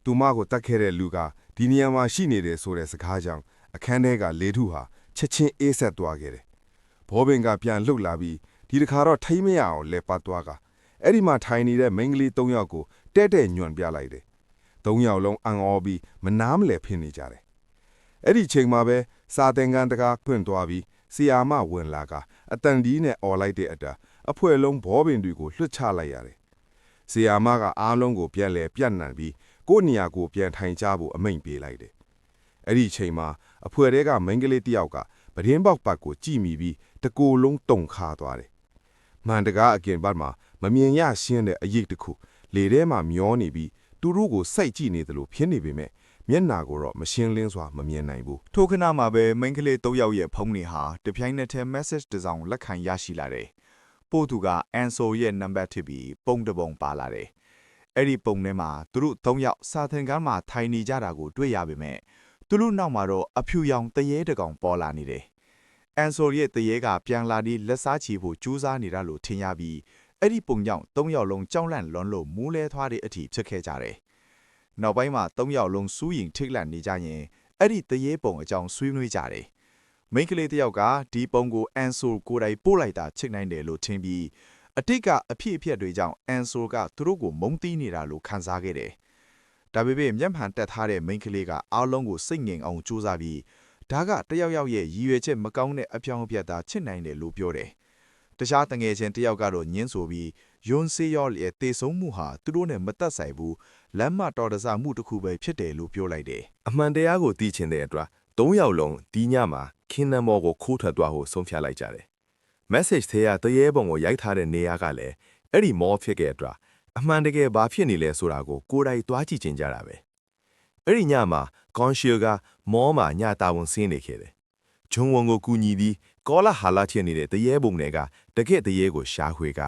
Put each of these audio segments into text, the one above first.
သူမကိုတတ်ခဲ့တဲ့လူကဒီနေရာမှာရှိနေတယ်ဆိုတဲ့စကားကြောင့်အခန်းထဲကလေထုဟာချက်ချင်းအေးဆက်သွားခဲ့တယ်။ဘောပင်ကပြန်လှုပ်လာပြီးဒီတစ်ခါတော့ထိမ့်မရအောင်လဲပတ်သွားကအဲ့ဒီမှာထိုင်နေတဲ့မိန်းကလေး၃ယောက်ကိုတဲ့ညွန့်ပြလိုက်တယ်။၃ယောက်လုံးအံ့ဩပြီးမနားမလည်ဖြစ်နေကြတယ်။အဲ့ဒီချိန်မှာပဲစာသင်ခန်းတကားဖွင့်သွားပြီးဆီယာမဝင်လာကအတန်ဒီနဲ့អော်လိုက်တဲ့အတာအဖွဲလုံးဘောပင်တွေကိုလွှတ်ချလိုက်ရတယ်။ဆီယာမကအားလုံးကိုပြန်လဲပြတ်နံပြီးကိုယ့်နေရာကိုပြန်ထိုင်ကြဖို့အမိန့်ပေးလိုက်တယ်။အဲ့ဒီချိန်မှာအဖွဲတဲကမိန်းကလေးတစ်ယောက်ကပဒင်းပေါက်ပတ်ကိုကြည့်မိပြီးတကိုယ်လုံးတုန်ခါသွားတယ်။မှန်တကားအကင်ဘတ်မှာမမြင်ရရှင်းတဲ့အရေးတစ်ခုလေထဲမှာမျောနေပြီးသူတို့ကိုစိုက်ကြည့်နေတယ်လို့ဖြစ်နေပေမဲ့မျက်နာကိုတော့မရှင်းလင်းစွာမမြင်နိုင်ဘူးထိုခဏမှာပဲမိန်းကလေး၃ယောက်ရဲ့ဖုန်းတွေဟာတပြိုင်နက်တည်း message တစ်စောင်လက်ခံရရှိလာတယ်။ပို့သူက Ansel ရဲ့နံပါတ်ထည့်ပြီးပုံတစ်ပုံပါလာတယ်။အဲ့ဒီပုံထဲမှာသူတို့၃ယောက်စာသင်ခန်းမှာထိုင်နေကြတာကိုတွေ့ရပေမဲ့သူတို့နောက်မှာတော့အဖြူရောင်တရေတကောင်ပေါ်လာနေတယ်။ Ansel ရဲ့တရေကပြန်လာပြီးလက်စားချီဖို့ကြိုးစားနေတာလို့ထင်ရပြီးအဲ့ဒီပုံကြောင့်၃ယောက်လုံးကြောက်လန့်လွန်လို့မူးလဲသွားတဲ့အထိဖြစ်ခဲ့ကြတယ်။နောက်ပိုင်းမှာ၃ယောက်လုံးစူးရင်ထိတ်လန့်နေကြရင်အဲ့ဒီတရေပုံအကြောင်းဆွေးနွေးကြတယ်။မိန်းကလေးတစ်ယောက်ကဒီပုံကို Ansel ကိုယ်တိုင်ပို့လိုက်တာချစ်နိုင်တယ်လို့ထင်ပြီးအတိတ်ကအဖြစ်အပျက်တွေကြောင့် Ansel ကသူတို့ကိုမုန်းတီးနေတာလို့ခံစားခဲ့တယ်။ဒါပေမဲ့မျက်မှန်တက်ထားတဲ့မိန်းကလေးကအားလုံးကိုစိတ်ငြိမ်အောင်ကြိုးစားပြီးဒါကတယောက်ယောက်ရဲ့ရည်ရွယ်ချက်မကောင်းတဲ့အပြောင်းအပျက်သာချစ်နိုင်တယ်လို့ပြောတယ်။တခြားတငယ်ချင်းတစ်ယောက်ကတော့ညင်းဆိုပြီးယွန်းစေးရောရဲ့တေဆုံးမှုဟာသူတို့နဲ့မသက်ဆိုင်ဘူးလမ်းမတော်တဆမှုတစ်ခုပဲဖြစ်တယ်လို့ပြောလိုက်တယ်အမှန်တရားကိုသိချင်တဲ့အတွက်၃ယောက်လုံးဒီညမှာခင်းနံမော်ကိုခိုးထွက်သွားဖို့ဆုံးဖြတ်လိုက်ကြတယ်။ message ထဲကတရေပုံကိုရိုက်ထားတဲ့နေရာကလည်းအဲ့ဒီမော်ဖြစ်တဲ့အတွက်အမှန်တကယ်ဘာဖြစ်နေလဲဆိုတာကိုကိုယ်တိုင်သွားကြည့်ချင်ကြတာပဲ။အဲ့ဒီညမှာကွန်ရှီယကမော်မှာညတာဝန်ဆင်းနေခဲ့တယ်။ဂျုံဝန်ကိုကူညီပြီးကောလာဟာလာဖြစ်နေတဲ့တရေပုံတွေကတကယ့်တရေကိုရှာဖွေက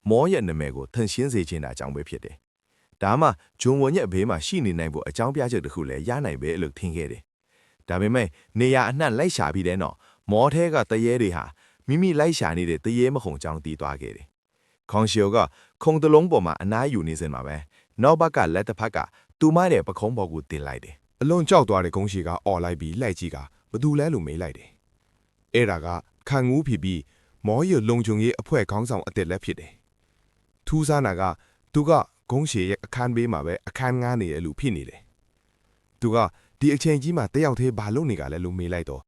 မော်ရဲ့နာမည်ကိုထင်ရှင်းစေချင်တာကြောင့်ပဲဖြစ်တယ်။ဒါမှဂျုံဝန်ရဲ့အဘေးမှာရှိနေနိုင်ဖို့အကြောင်းပြချက်တစ်ခုလည်းရနိုင်ပဲလို့ထင်ခဲ့တယ်။ဒါပေမဲ့နေရာအနှံ့လိုက်ရှာပြီးတဲ့နောက်မော်ထဲကတရေတွေဟာမိမိလိုက်ရှာနေတဲ့တရေမခုံကြောင်းတီးသွားခဲ့တယ်။ခေါင်ရှီယကခုံတလုံးပေါ်မှာအနားယူနေစင်မှာပဲနောက်ဘက်ကလက်တစ်ဖက်ကသူမရဲ့ပခုံးပေါ်ကိုတင်လိုက်တယ်။အလွန်ကြောက်သွားတဲ့ကုန်းရှီကအော်လိုက်ပြီးလှိုက်ကြီးကဘသူလဲလို့မေးလိုက်တယ်။အဲ့ဒါကခံငူးဖြစ်ပြီးမော်ရလုံချုံရဲ့အဖွဲခေါင်းဆောင်အတက်လက်ဖြစ်တယ်။ထူးဆန်းတာကသူကကုန်းရှီရဲ့အခန်းဘေးမှာပဲအခန်းငားနေတယ်လို့ဖြစ်နေတယ်။သူကဒီအချိန်ကြီးမှာတယောက်သေးဘာလုပ်နေကြလဲလို့မေးလိုက်တော့